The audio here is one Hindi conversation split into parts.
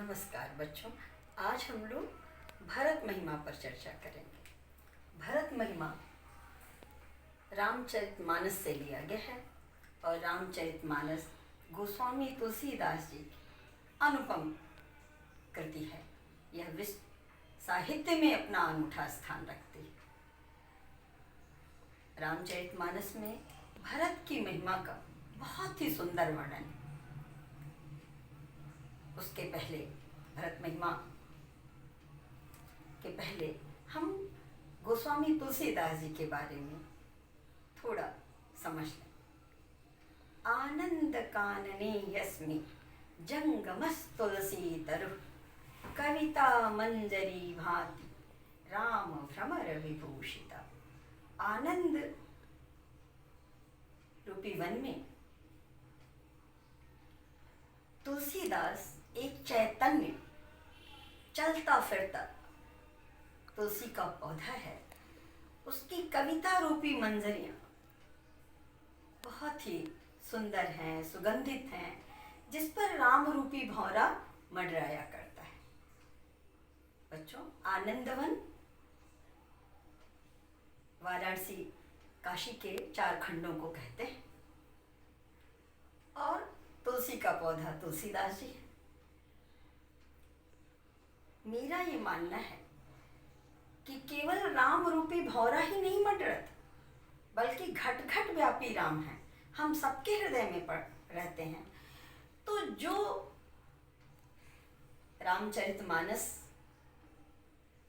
नमस्कार बच्चों। आज हम लोग भरत महिमा पर चर्चा करेंगे। भरत महिमा रामचरितमानस से लिया गया है और रामचरितमानस गोस्वामी तुलसीदास जी की अनुपम कृति है। यह विश्व साहित्य में अपना अनूठा स्थान रखती है। रामचरितमानस में भरत की महिमा का बहुत ही सुंदर वर्णन है। उसके पहले भरत महिमा के पहले हम गोस्वामी तुलसीदास जी के बारे में थोड़ा समझ लें। आनंद कानने यस्मि जंगमस तुलसी तरु कविता मंजरी भांति राम भ्रमर विभूषिता। आनंद रूपी वन में तुलसीदास एक चैतन्य चलता फिरता तुलसी का पौधा है। उसकी कविता रूपी मंजरियां बहुत ही सुंदर हैं, सुगंधित हैं, जिस पर राम रूपी भौरा मंडराया करता है। बच्चों, आनंदवन वाराणसी काशी के 4 खंडों को कहते हैं और तुलसी का पौधा तुलसीदास जी है। मेरा ये मानना है कि केवल राम रूपी भौरा ही नहीं मंडरत, बल्कि घट घट व्यापी राम है, हम सबके हृदय में रहते हैं। तो जो रामचरितमानस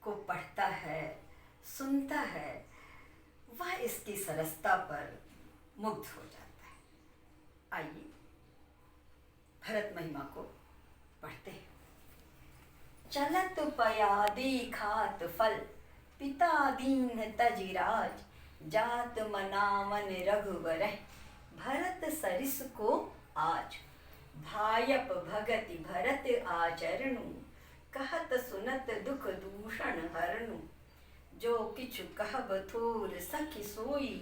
को पढ़ता है, सुनता है, वह इसकी सरसता पर मुग्ध हो जाता है। आइए भरत महिमा को पढ़ते हैं। चलत पया देखा फल पिता दीन तजिराज जात मनावन रघुवर भरत सरिस को आज। भायप भगति भरत आचरणु कहत सुनत दुख दूषण हरनु। जो किछु कहब थोर सखी सोई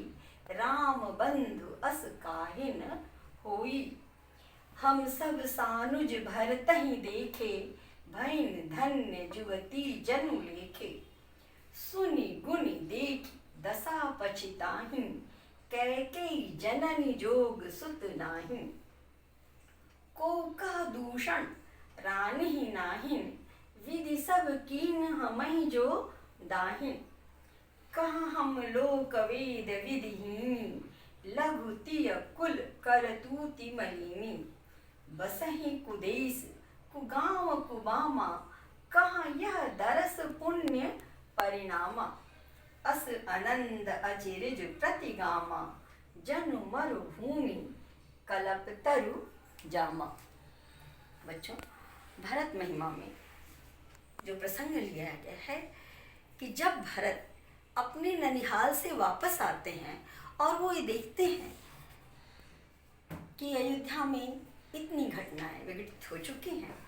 राम बंधु अस काहे न होई। हम सब सानुज भरत ही देखे भैन धन्य जुवती जनु लेखे। सुनि गुनि देखी दशा पछिताहिं कैकेयी जननी जोग सुत नाहिं। को कह दूषण रानी ही नाहिं विधि सब कीन हमहि जो दाहिं। कहाँ हम लोक वेद विधिहीनी लघु तिय कुल करतूति मलिनी। बसहि कुदेश कुगांव कुबामा कहाँ यह दरस पुण्य परिणामा। अस आनंद अचिरज प्रतिगामा जनु मरु भूमि कलप तरु जामा। बच्चों, भरत महिमा में जो प्रसंग लिया गया है कि जब भरत अपने ननिहाल से वापस आते हैं और वो ये देखते हैं कि अयोध्या में इतनी घटनाएं विघटित हो चुकी हैं।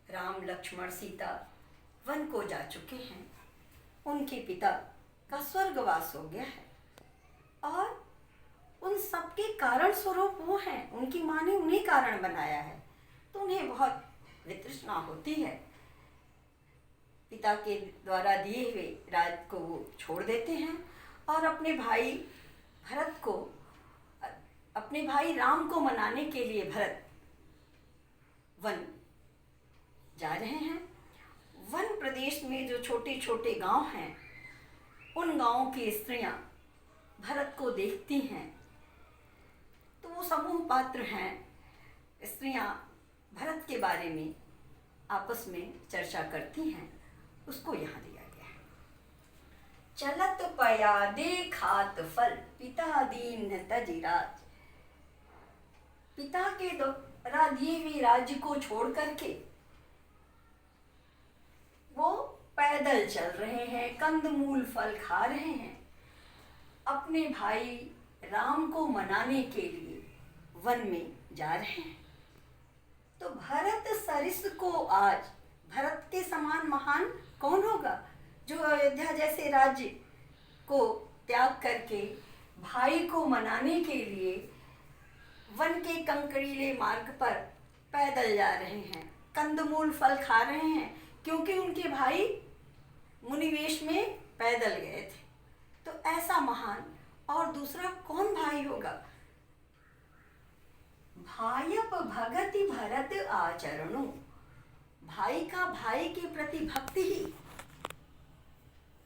राम लक्ष्मण सीता वन को जा चुके हैं, उनके पिता का स्वर्गवास हो गया है और उन सबके कारण स्वरूप वो हैं, उनकी माँ ने उन्हें कारण बनाया है। तो उन्हें बहुत वितृष्णा होती है। पिता के द्वारा दिए हुए राज को वो छोड़ देते हैं और अपने भाई भरत को, अपने भाई राम को मनाने के लिए भरत वन जा रहे हैं। वन प्रदेश में जो छोटे छोटे गांव हैं, उन गांवों की स्त्रियां भरत को देखती हैं तो वो समूह पात्र हैं। स्त्रियां भरत के बारे में आपस में चर्चा करती हैं। उसको यहाँ दिया गया है। चलत पया देखात फल पिता दीन तजिराज। पिता के द्वारा दिए हुए राज्य को छोड़ करके वो पैदल चल रहे हैं, कंदमूल फल खा रहे हैं, अपने भाई राम को मनाने के लिए वन में जा रहे हैं। तो भरत सरिस को आज, भरत के समान महान कौन होगा जो अयोध्या जैसे राज्य को त्याग करके भाई को मनाने के लिए वन के कंकड़ीले मार्ग पर पैदल जा रहे हैं। कंदमूल फल खा रहे हैं, क्योंकि उनके भाई मुनिवेश में पैदल गए थे। तो ऐसा महान और दूसरा कौन भाई होगा? भायप भगति भरत आचरणु, भाई का भाई के प्रति भक्ति ही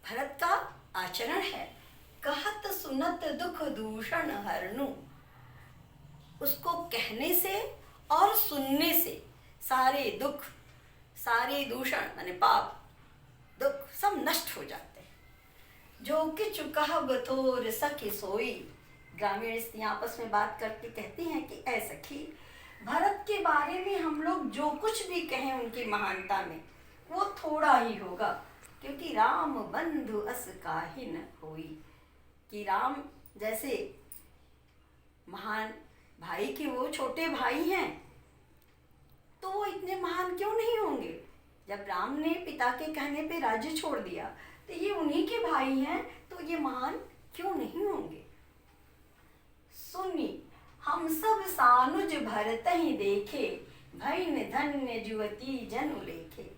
भरत का आचरण है। कहत सुनत दुख दूषण हरनु, उसको कहने से और सुनने से सारे दुख, सारे दूषण माने पाप दुख सब नष्ट हो जाते हैं। जो किचु कहब तोर सखी सोई, ग्रामीण स्त्रियां आपस में बात करके कहती हैं कि ऐ सखी, भरत के बारे में हम लोग जो कुछ भी कहें उनकी महानता में, वो थोड़ा ही होगा, क्योंकि राम बंधु अस काहि न होई, कि राम जैसे महान भाई के वो छोटे भाई हैं, तो वो इतने महान क्यों नहीं होंगे? जब राम ने पिता के कहने पे राज्य छोड़ दिया, तो ये उन्हीं के भाई हैं, तो ये महान क्यों नहीं होंगे? सुनी हम सब सानुज भरत ही देखे, भैन धन्य जुवती जनु लेखे।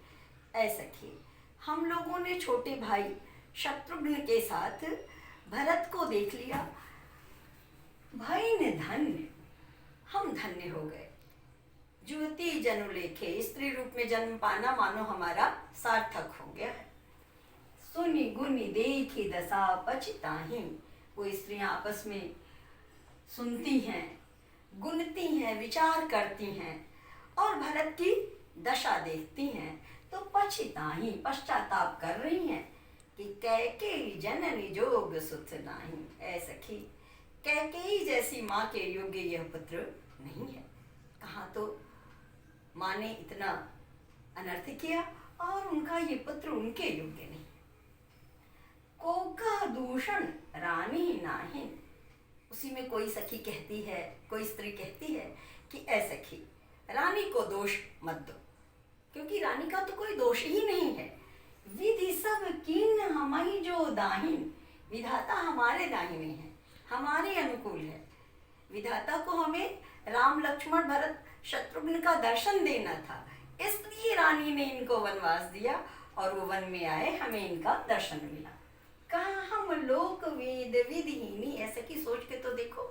ऐ सखी, हम लोगों ने छोटे भाई शत्रुघ्न के साथ भरत को देख लिया, भैन धन्य, हम धन्य हो गए। जुवती जनु लेखे, स्त्री रूप में जन्म पाना मानो हमारा सार्थक हो गया है। सुनी गुनी देखी दशा पछताही, वो स्त्रियां आपस में सुनती हैं, गुनती हैं, विचार करती हैं और भरत की दशा देखती हैं, तो पछताही, पश्चाताप कर रही हैं कि कैकेयी जननी जोग सुत नाही। ऐ सखी, कैकेयी जैसी माँ के योग्य यह पुत्र नहीं है। कहाँ तो माँ ने इतना अनर्थ किया और उनका ये पुत्र उनके योग्य नहीं। कोका दूषण रानी नाही, उसी में कोई सखी कहती है, कोई स्त्री कहती है कि ऐ सखी, रानी को दोष मत दो, क्योंकि रानी का तो कोई दोष ही नहीं है। विधि सब कीन हमहि जो दाहिन, विधाता हमारे दाहिने हैं, हमारे अनुकूल है। विधाता को हमें राम लक्ष्मण भरत शत्रुघ्न का दर्शन देना था, इसलिए रानी ने इनको वनवास दिया और वो वन में आए, हमें इनका दर्शन मिला। कहाँ हम लोक वेद विधिहीनी, ऐसे की सोच के तो देखो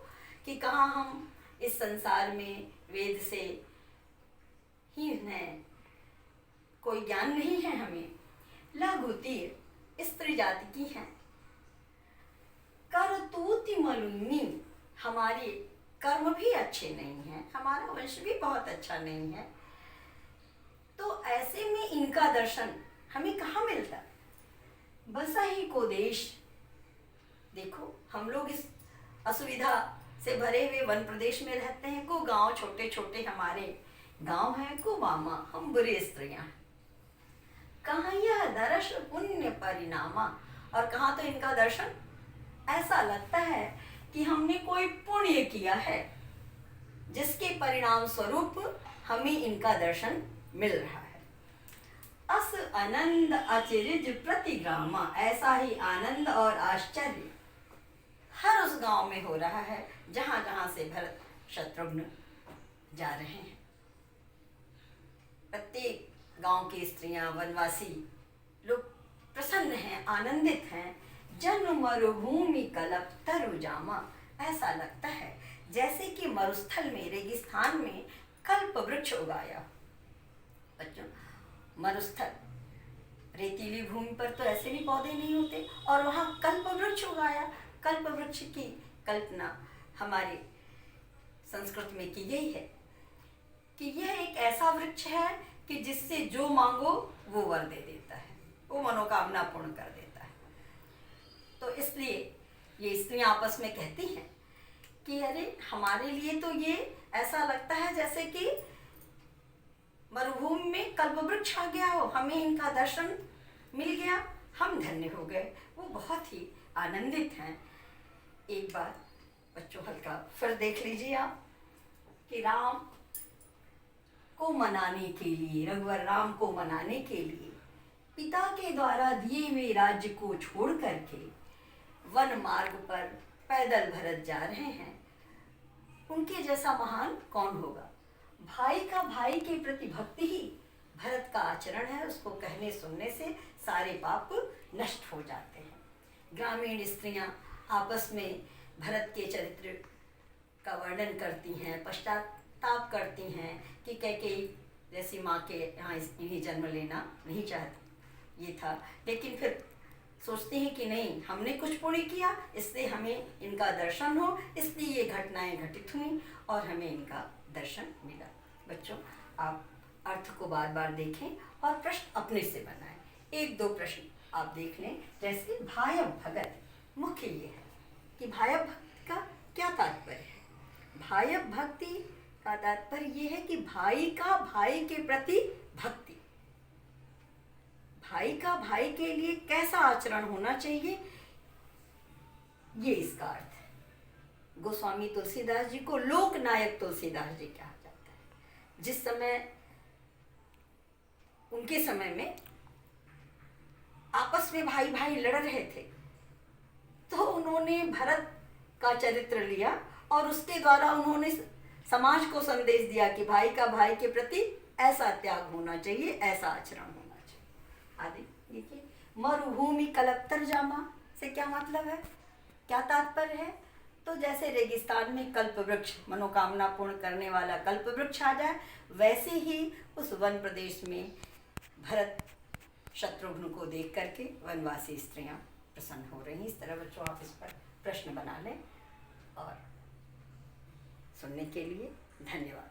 कि कहाँ हम इस संसार में वेद से हीन है, कोई ज्ञान नहीं है हमें। लघु तीर स्त्री जाति की हैं। करतूति मलिनी, हमारे कर्म भी अच्छे नहीं हैं, हमारा वंश भी बहुत अच्छा नहीं है, तो ऐसे में इनका दर्शन हमें कहाँ मिलता? बसहि को देश, देखो हम लोग इस असुविधा से भरे हुए वन प्रदेश में रहते हैं। को गांव छोटे छोटे हमारे गांव हैं, को मामा हम बुरे स्त्रियां। कहाँ यह दर्श पुण्य परिणामा, और कहाँ तो इनका दर्शन ऐसा लगता है कि हमने कोई पुण्य किया है, जिसके परिणाम स्वरूप हमें इनका दर्शन मिल रहा है। अस आनंद अचिरिज प्रतिग्रामा, ऐसा ही आनंद और आश्चर्य हर उस गांव में हो रहा है जहां जहां से भरत शत्रुघ्न जा रहे हैं। प्रत्येक गांव की स्त्रियां, वनवासी लोग प्रसन्न हैं, आनंदित हैं। जन मरुभूमि कलप तरु जामा, ऐसा लगता है जैसे कि मरुस्थल में, रेगिस्तान में कल्प वृक्ष उगाया। बच्चों, मरुस्थल रेतीली भूमि पर तो ऐसे भी पौधे नहीं होते, और वहाँ कल्प वृक्ष उगाया। कल्प वृक्ष की कल्पना हमारे संस्कृत में की गई है कि यह एक ऐसा वृक्ष है कि जिससे जो मांगो वो वर दे देता है, वो मनोकामना पूर्ण कर देता है। तो इसलिए ये स्त्रियां आपस में कहती हैं कि अरे हमारे लिए तो ये ऐसा लगता है जैसे कि मरुभूमि में कल्पवृक्ष आ गया हो, हमें इनका दर्शन मिल गया, हम धन्य हो गए। वो बहुत ही आनंदित हैं। एक बार बच्चों हल्का फिर देख लीजिए आप कि राम को मनाने के लिए, रघुवर राम को मनाने के लिए पिता के द्वारा दिए हुए राज्य को छोड़ करके वन मार्ग पर पैदल भरत जा रहे हैं। उनके जैसा महान कौन होगा? भाई का भाई के प्रति भक्ति ही भरत का आचरण है, उसको कहने सुनने से सारे पाप नष्ट हो जाते हैं। ग्रामीण स्त्रियां आपस में भरत के चरित्र का वर्णन करती हैं, पश्चाताप करती हैं कि कैकेयी जैसी माँ के यहाँ इन्हें जन्म लेना नहीं चाहती, ये था। लेकिन फिर सोचती हैं कि नहीं, हमने कुछ पुण्य किया, इससे हमें इनका दर्शन हो, इसलिए ये घटनाएं घटित हुई और हमें इनका दर्शन मिला। बच्चों, आप अर्थ को बार बार देखें और प्रश्न अपने से बनाएं। एक दो प्रश्न आप देख लें, जैसे भायब भगत। मुख्य ये है कि भायब भक्ति का क्या तात्पर्य है। भायब भक्ति का तात्पर्य ये है कि भाई का भाई के प्रति भक्ति, भाई का भाई के लिए कैसा आचरण होना चाहिए, ये इसका अर्थ है। गोस्वामी तुलसीदास जी को लोकनायक तुलसीदास जी कहा जाता है। जिस समय उनके समय में आपस में भाई भाई लड़ रहे थे, तो उन्होंने भरत का चरित्र लिया और उसके द्वारा उन्होंने समाज को संदेश दिया कि भाई का भाई के प्रति ऐसा त्याग होना चाहिए, ऐसा आचरण होना चाहिए आदि। देखिए, मरुभूमि कलत्तर जामा से क्या मतलब है, क्या तात्पर्य है। तो जैसे रेगिस्तान में कल्प वृक्ष, मनोकामना पूर्ण करने वाला कल्प वृक्ष आ जाए, वैसे ही उस वन प्रदेश में भरत शत्रुघ्न को देख करके वनवासी स्त्रियां प्रसन्न हो रही। इस तरह बच्चों आप इस पर प्रश्न बना लें। और सुनने के लिए धन्यवाद।